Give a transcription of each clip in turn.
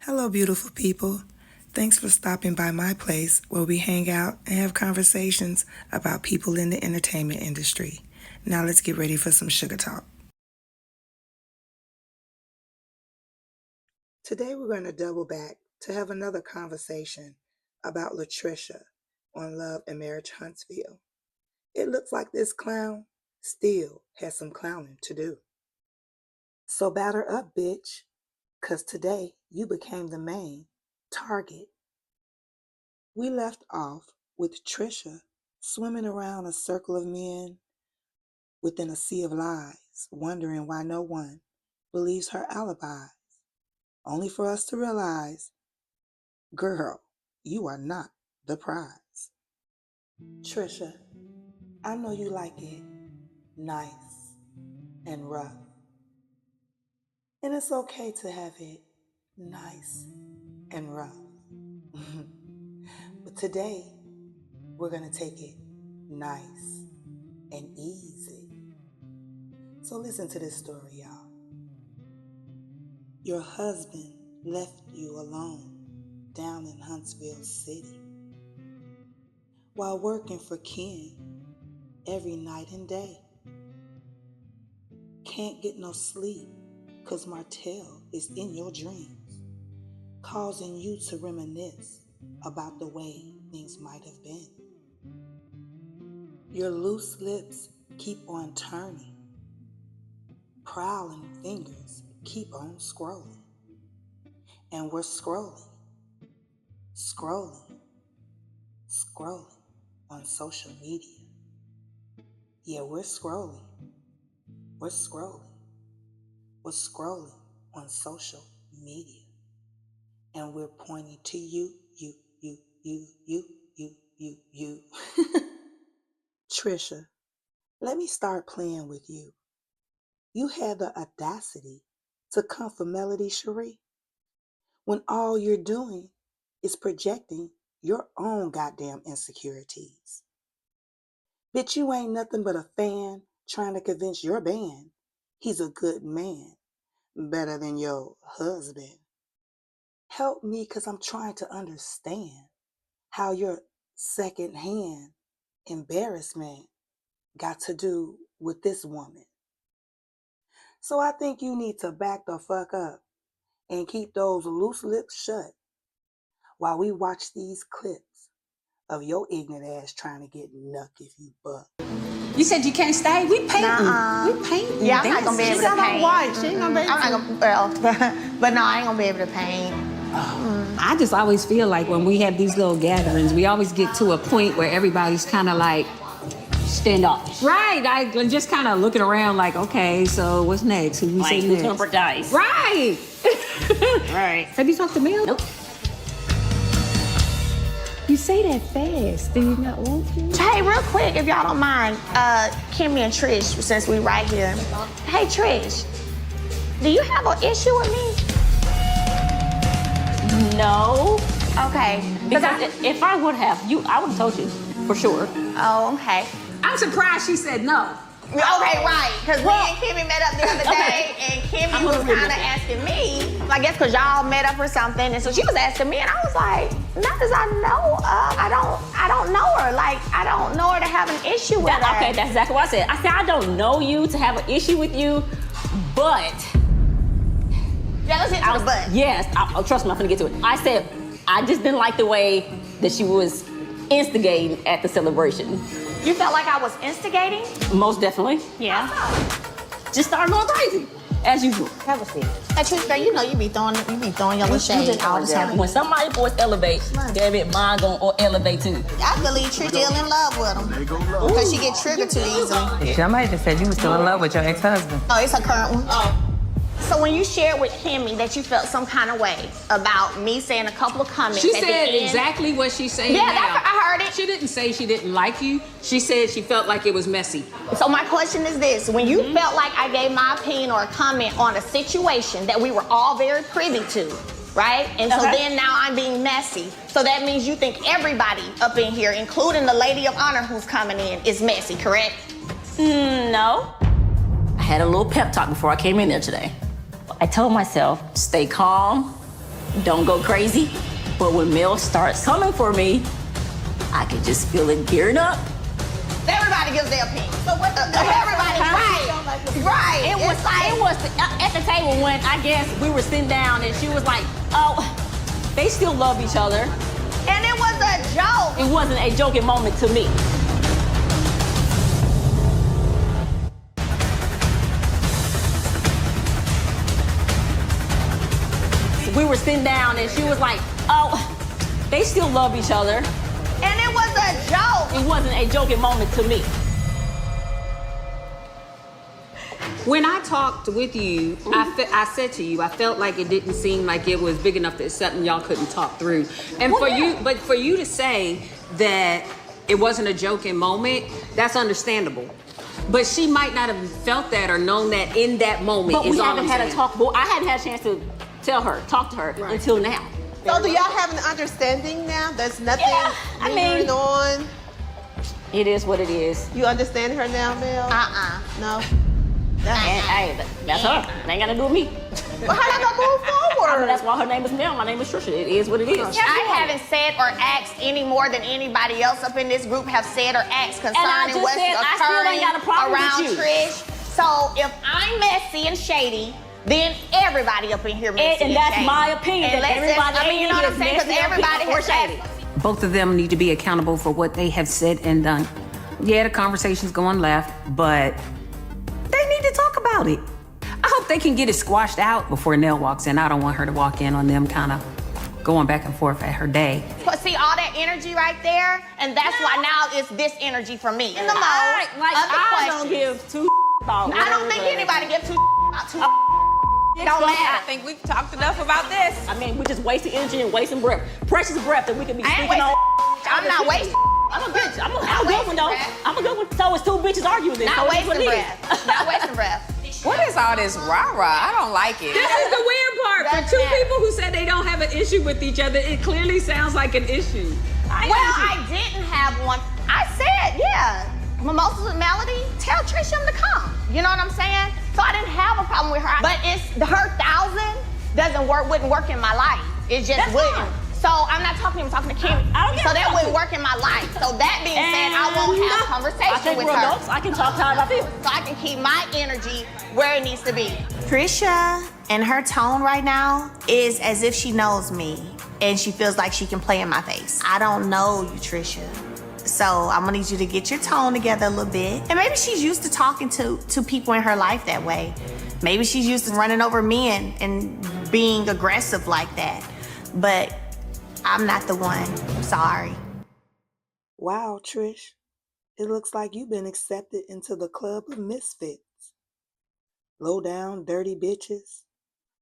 Hello, beautiful people. Thanks for stopping by my place where we hang out and have conversations about people in the entertainment industry. Now let's get ready for some Suga Talk. Today we're going to double back to have another conversation about Tricia on Love and Marriage Huntsville. It looks like this clown still has some clowning to do. So batter up, bitch, 'cause today you became the main target. We left off with Tricia swimming around a circle of men within a sea of lies, wondering why no one believes her alibis, only for us to realize, girl, you are not the prize. Tricia, I know you like it nice and rough, and it's okay to have it nice and rough. But today, we're going to take it nice and easy. So listen to this story, y'all. Your husband left you alone down in Huntsville City while working for Ken every night and day. Can't get no sleep 'cause Martell is in your dreams, causing you to reminisce about the way things might have been. Your loose lips keep on turning. Prowling fingers keep on scrolling. And we're scrolling on social media. Yeah, we're scrolling on social media. And we're pointing to you. Tricia, let me start playing with you. You had the audacity to come for Melody Cherie when all you're doing is projecting your own goddamn insecurities. Bitch, you ain't nothing but a fan trying to convince your band he's a good man, better than your husband. Help me, 'cause I'm trying to understand how your secondhand embarrassment got to do with this woman. So I think you need to back the fuck up and keep those loose lips shut while we watch these clips of your ignorant ass trying to get nuck if you buck. You said you can't stay? We painting. We painting. Yeah, I'm not gonna be able to paint. White. She ain't gonna be able to. I'm not gonna, but no, I ain't gonna be able to paint. I just always feel like when we have these little gatherings, we always get to a point where everybody's kind of like standoffish. Right. I just kind of looking around like, okay, so what's next? Who we say next? Number dice. Right. Right. Have you talked to Mel? Nope. You say that fast. Do you not want to? Hey, real quick, if y'all don't mind, Kimmy and Trish, since we right here. Hey, Trish, do you have an issue with me? No. Okay. Because if I would have, I would have told you, for sure. Oh, okay. I'm surprised she said no. Okay, right. Because me and Kimmy met up the other day, and Kimmy was kind of asking me, I guess because y'all met up or something, and so she was asking me, and I was like, not as I know of. I don't know her. Like, I don't know her to have an issue with her. Okay, that's exactly what I said. I said, I don't know you to have an issue with you, but... Yeah, let's get to the but. Yes, trust me, I'm gonna get to it. I said, I just didn't like the way that she was instigating at the celebration. You felt like I was instigating? Most definitely. Yeah. Just started going crazy, as usual. Have a seat. Hey, Trish, girl, you know you be throwing your little shade all the time. When somebody's voice elevates, damn it, mine gonna elevate too. I believe Trish still in love with him. Because she get triggered too easily. Somebody just said you were still in love with your ex-husband. Oh, it's a current one? Oh. So when you shared with Kimmy that you felt some kind of way about me saying a couple of comments She at said the end, exactly what she's saying Yeah, now. I heard it. She didn't say she didn't like you. She said she felt like it was messy. So my question is this. When you felt like I gave my opinion or a comment on a situation that we were all very privy to, right? And so then now I'm being messy. So that means you think everybody up in here, including the lady of honor who's coming in, is messy, correct? No. I had a little pep talk before I came in there today. I told myself, stay calm, don't go crazy. But when Mel starts coming for me, I can just feel it gearing up. Everybody gives their opinion. So what everybody, right. It was at the table when I guess we were sitting down and she was like, oh, they still love each other. And it was a joke. It wasn't a joking moment to me. We were sitting down and she was like, oh, they still love each other. And it was a joke. It wasn't a joking moment to me. When I talked with you, I said to you, I felt like it didn't seem like it was big enough that it's something y'all couldn't talk through. And for you to say that it wasn't a joking moment, that's understandable. But she might not have felt that or known that in that moment. But we haven't had a talk. I hadn't had a chance to talk to her until now. So do y'all have an understanding now? There's nothing lingering on? It is what it is. You understand her now, Mel? No? And hey, that's her. It ain't got to do with me. Well, how y'all gonna move forward? I mean, that's why her name is Mel. My name is Tricia. It is what it is. I haven't said or asked any more than anybody else up in this group have said or asked concerning what's occurring around Trish. So if I'm messy and shady, then everybody up in here messy and that's shady. my opinion. And everybody you know what I'm saying? Because everybody has shady. Both of them need to be accountable for what they have said and done. Yeah, the conversation's going left, but they need to talk about it. I hope they can get it squashed out before Nell walks in. I don't want her to walk in on them kind of going back and forth at her day. But see all that energy right there, and that's why now it's this energy for me. In the mode, I don't give two about. I don't think anybody gives two about two. It don't matter. I think we've talked enough about this. I mean, we're just wasting energy and wasting breath. Precious breath that we can be speaking on. I'm not wasting. I'm a bitch. I'm a good one, though. I'm a good one. So it's two bitches arguing this. Not wasting breath. Not wasting breath. What is all this rah-rah? I don't like it. This is the weird part. For two people who said they don't have an issue with each other, it clearly sounds like an issue. I didn't have one. I said, yeah, Mimosas with Melody, tell Tricia to come. You know what I'm saying? So I didn't have a problem with her. But her 1,000 wouldn't work in my life. It just wouldn't. So I'm not talking to Kim. So that wouldn't work in my life. So that being said, I won't have a conversation with her. I can talk to her about it. So I can keep my energy where it needs to be. Tricia, and her tone right now is as if she knows me and she feels like she can play in my face. I don't know you, Tricia. So I'm gonna need you to get your tone together a little bit. And maybe she's used to talking to people in her life that way. Maybe she's used to running over men and being aggressive like that. But I'm not the one. Sorry. Wow, Trish. It looks like you've been accepted into the club of misfits. Low down, dirty bitches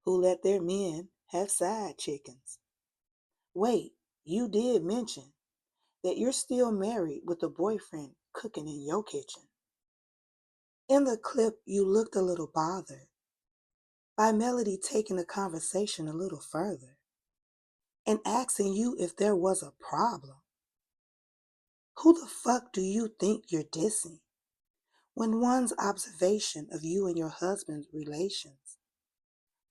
who let their men have side chickens. Wait, you did mention that you're still married with a boyfriend cooking in your kitchen. In the clip, you looked a little bothered by Melody taking the conversation a little further and asking you if there was a problem. Who the fuck do you think you're dissing when one's observation of you and your husband's relations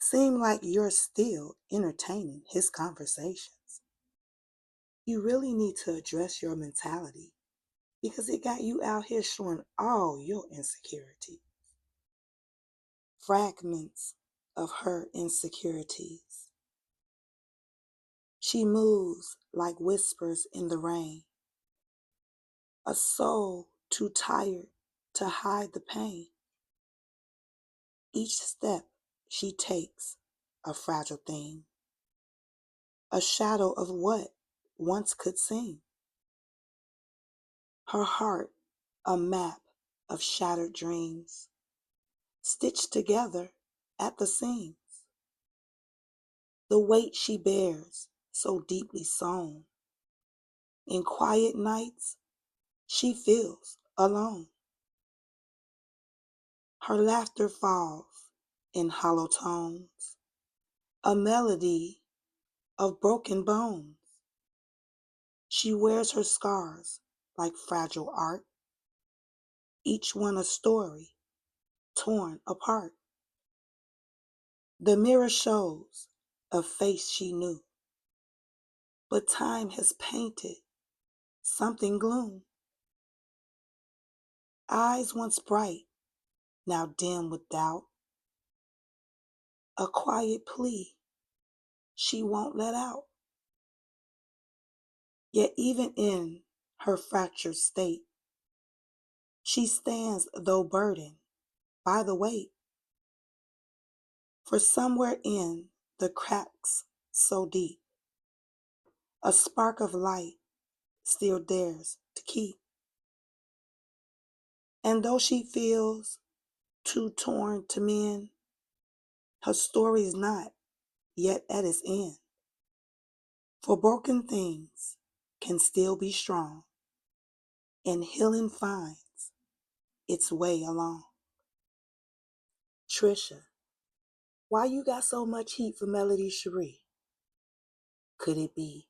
seem like you're still entertaining his conversations? You really need to address your mentality because it got you out here showing all your insecurities. Fragments of her insecurities. She moves like whispers in the rain. A soul too tired to hide the pain. Each step she takes a fragile thing. A shadow of what once could seem. Her heart a map of shattered dreams, stitched together at the seams. The weight she bears so deeply sewn. In quiet nights, she feels alone. Her laughter falls in hollow tones, a melody of broken bones. She wears her scars like fragile art, each one a story torn apart. The mirror shows a face she knew. But time has painted something gloom. Eyes once bright, now dim with doubt. A quiet plea she won't let out. Yet even in her fractured state, she stands though burdened by the weight. For somewhere in the cracks so deep, a spark of light still dares to keep. And though she feels too torn to mend, her story's not yet at its end. For broken things can still be strong, and healing finds its way along. Tricia, why you got so much heat for Melody Cherie? Could it be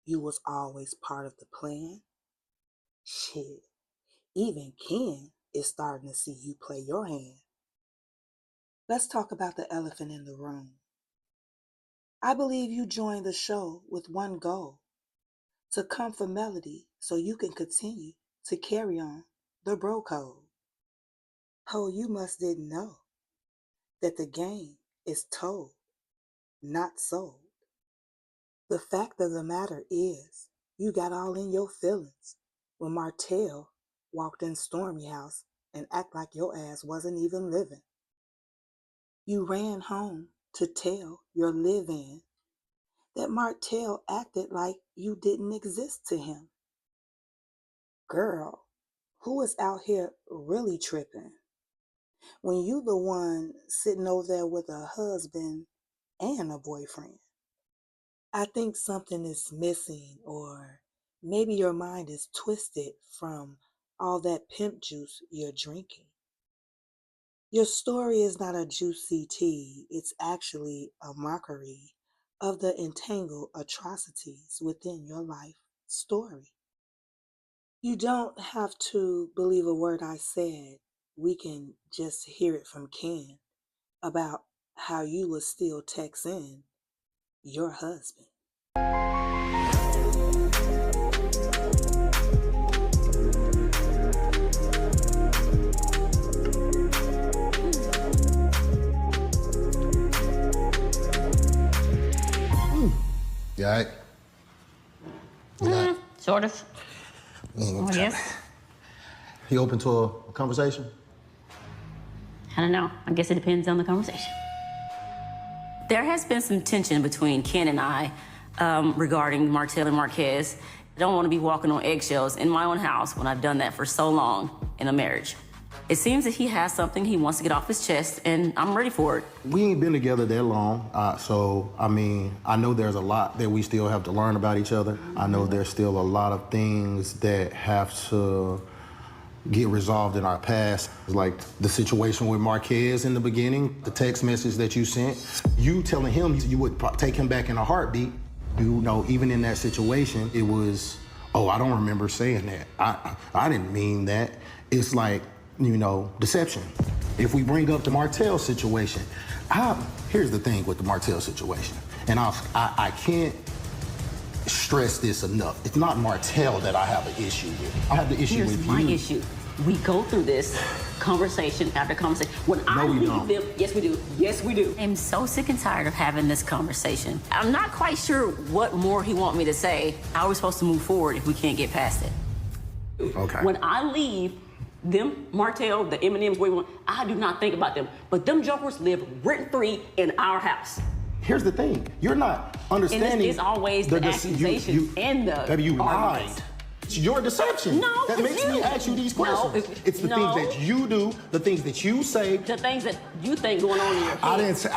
you was always part of the plan? Shit, even Ken is starting to see you play your hand. Let's talk about the elephant in the room. I believe you joined the show with one goal, to come for Melody so you can continue to carry on the bro code. Oh, you must didn't know that the game is told, not sold. The fact of the matter is, you got all in your feelings when Martell walked in Stormy house and act like your ass wasn't even living. You ran home to tell your live-in that Martell acted like you didn't exist to him. Girl, who is out here really tripping when you the one sitting over there with a husband and a boyfriend? I think something is missing, or maybe your mind is twisted from all that pimp juice you're drinking. Your story is not a juicy tea, it's actually a mockery of the entangled atrocities within your life story. You don't have to believe a word I said. We can just hear it from Ken about how you will still text in your husband. You all right? Sort of. Yes. You open to a conversation? I don't know. I guess it depends on the conversation. There has been some tension between Ken and I regarding Martell and Marquez. I don't want to be walking on eggshells in my own house when I've done that for so long in a marriage. It seems that he has something he wants to get off his chest, and I'm ready for it. We ain't been together that long, so, I mean, I know there's a lot that we still have to learn about each other. I know there's still a lot of things that have to get resolved in our past. Like the situation with Marquez in the beginning, the text message that you sent, you telling him you would take him back in a heartbeat. You know, even in that situation, it was, oh, I don't remember saying that. I didn't mean that. It's like, you know, deception. If we bring up the Martell situation, here's the thing with the Martell situation, and I can't stress this enough. It's not Martell that I have an issue with. I have the issue with you. Here's my issue. We go through this conversation after conversation. When I leave them, yes we do, yes we do. I'm so sick and tired of having this conversation. I'm not quite sure what more he wants me to say. How are we supposed to move forward if we can't get past it? Okay. When I leave, them, Martell, the M&Ms, I do not think about them. But them jokers live rent-free in our house. Here's the thing. You're not understanding. And it's always the accusations and the Baby, you arguments. lied. It's your deception. No, that makes me ask you these questions. No, it's the things that you do, the things that you say. The things that you think going on in your head. I didn't say,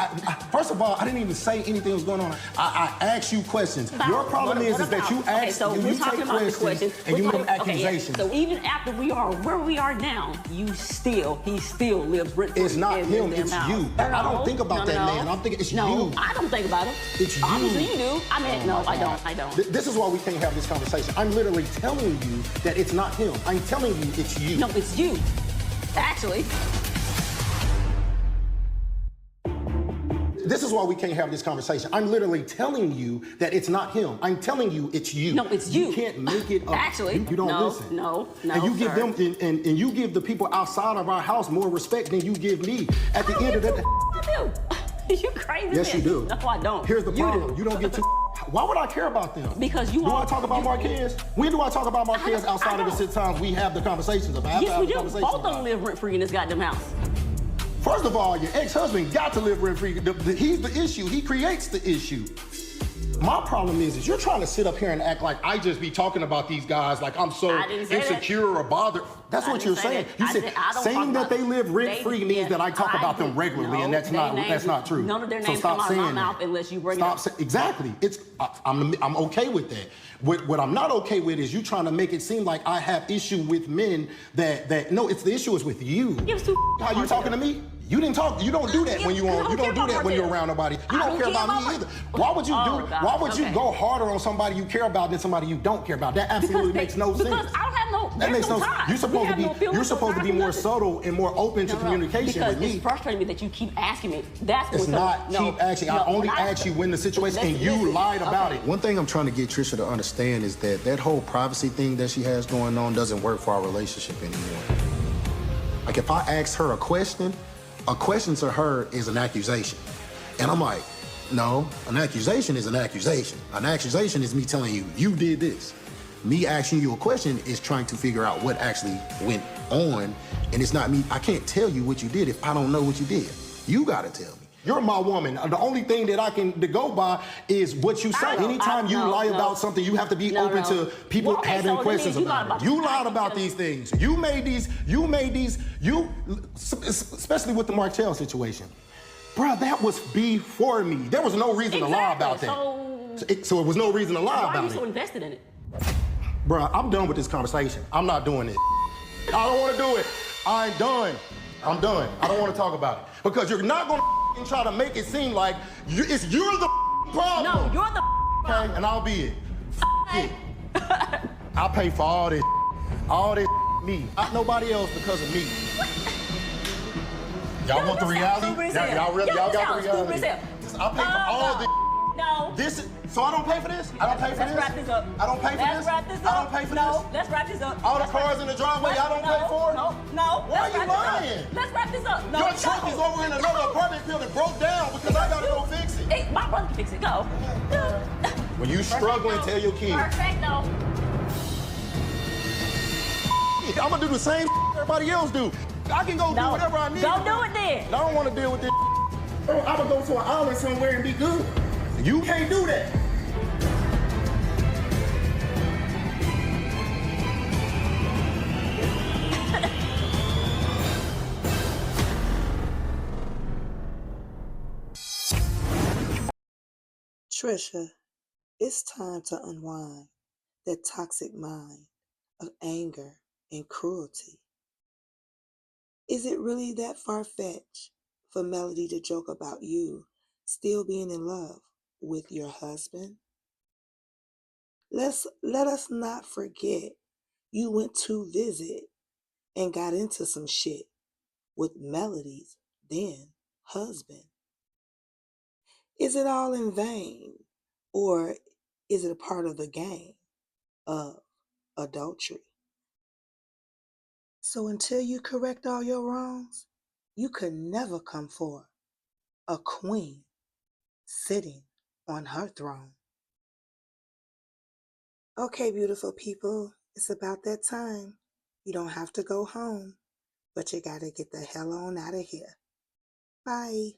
first of all, I didn't even say anything was going on. I asked you questions. Your problem is that you ask, you take questions and you make accusations. So even after we are where we are now, he still lives rent-free. It's not him, it's you. I don't think about that man. I'm thinking it's you. No, I don't think about him. It's you. Obviously you do. I mean, no, I don't. This is why we can't have this conversation. I'm literally telling you that it's not him. I'm telling you it's you. No, it's you. Actually. this is why we can't have this conversation. I'm literally telling you that it's not him. I'm telling you it's you. No, it's you. You can't make it up. Actually, you don't listen. No, and you give sir. them and you give the people outside of our house more respect than you give me. At the end of the day, you crazy. yes, you do. No, I don't. Here's the problem. Do. You don't get to. Why would I care about them? Because you do I talk about Marquez? When do I talk about Marquez outside of the 6 times we have the conversations about? Yes, we do. Both of them live rent free in this goddamn house. First of all, your ex-husband got to live rent free. He's the issue. He creates the issue. My problem is you're trying to sit up here and act like I just be talking about these guys like I'm so insecure or bothered. That's what you're saying. You said saying that they live rent free means that I talk about them regularly, and that's not true. None of their names come out of my mouth unless you bring it up. Exactly. I'm okay with that. What I'm not okay with is you trying to make it seem like I have issue with men that no, it's the issue is with you. How you talking to me? You didn't talk. You don't do that when you on. You don't do that when you're around nobody. You don't care about me either. Why would you do? Why would you go harder on somebody you care about than somebody you don't care about? That absolutely makes no sense. Because I don't have no. That makes no sense. You're supposed to be more subtle and more open to communication with me. It's frustrating me that you keep asking me. That's it's not keep asking. I only ask you when the situation and you lied about it. One thing I'm trying to get Tricia to understand is that whole privacy thing that she has going on doesn't work for our relationship anymore. Like if I ask her a question to her is an accusation. And I'm like, no, an accusation is an accusation. An accusation is me telling you, you did this. Me asking you a question is trying to figure out what actually went on. And it's not me, I can't tell you what you did if I don't know what you did. You gotta tell me. You're my woman. The only thing that I can go by is what you say. Anytime you lie about something, you have to be open to people having questions about it. You lied about these things. You made these, especially with the Martell situation. Bruh, that was before me. There was no reason to lie about that. So it was no reason to lie about it. Why are you so invested in it? Bruh, I'm done with this conversation. I'm not doing it. I don't want to do it. I'm done. I'm done. I don't want to talk about it. Because you're not going to try to make it seem like you're the problem. No, you're the okay, and I'll be it. I pay for all this. All this me. Not nobody else because of me. Y'all want the reality? Y'all got the reality. I pay for all this. No. So I don't pay for this? I don't pay for this? Let's wrap this up. I don't pay for this? I don't pay for this? No, let's wrap this up. All the cars in the driveway, y'all don't pay for? No. Why are you lying? Let's wrap this up. Your truck is over in another apartment building, broke down because I gotta go fix it. Hey, my brother can fix it. Go. When you struggling, tell your kids. Perfecto. I'm gonna do the same everybody else do. I can go do whatever I need. Go do it then. I don't want to deal with this. I'm gonna go to an island somewhere and be good. You can't do that. Tricia, it's time to unwind that toxic mind of anger and cruelty. Is it really that far-fetched for Melody to joke about you still being in love with your husband? Let us not forget you went to visit and got into some shit with Melody's then husband. Is it all in vain, or is it a part of the game of adultery? So until you correct all your wrongs, you could never come for a queen sitting on her throne. Okay, beautiful people, it's about that time. You don't have to go home, but you gotta get the hell on out of here. Bye.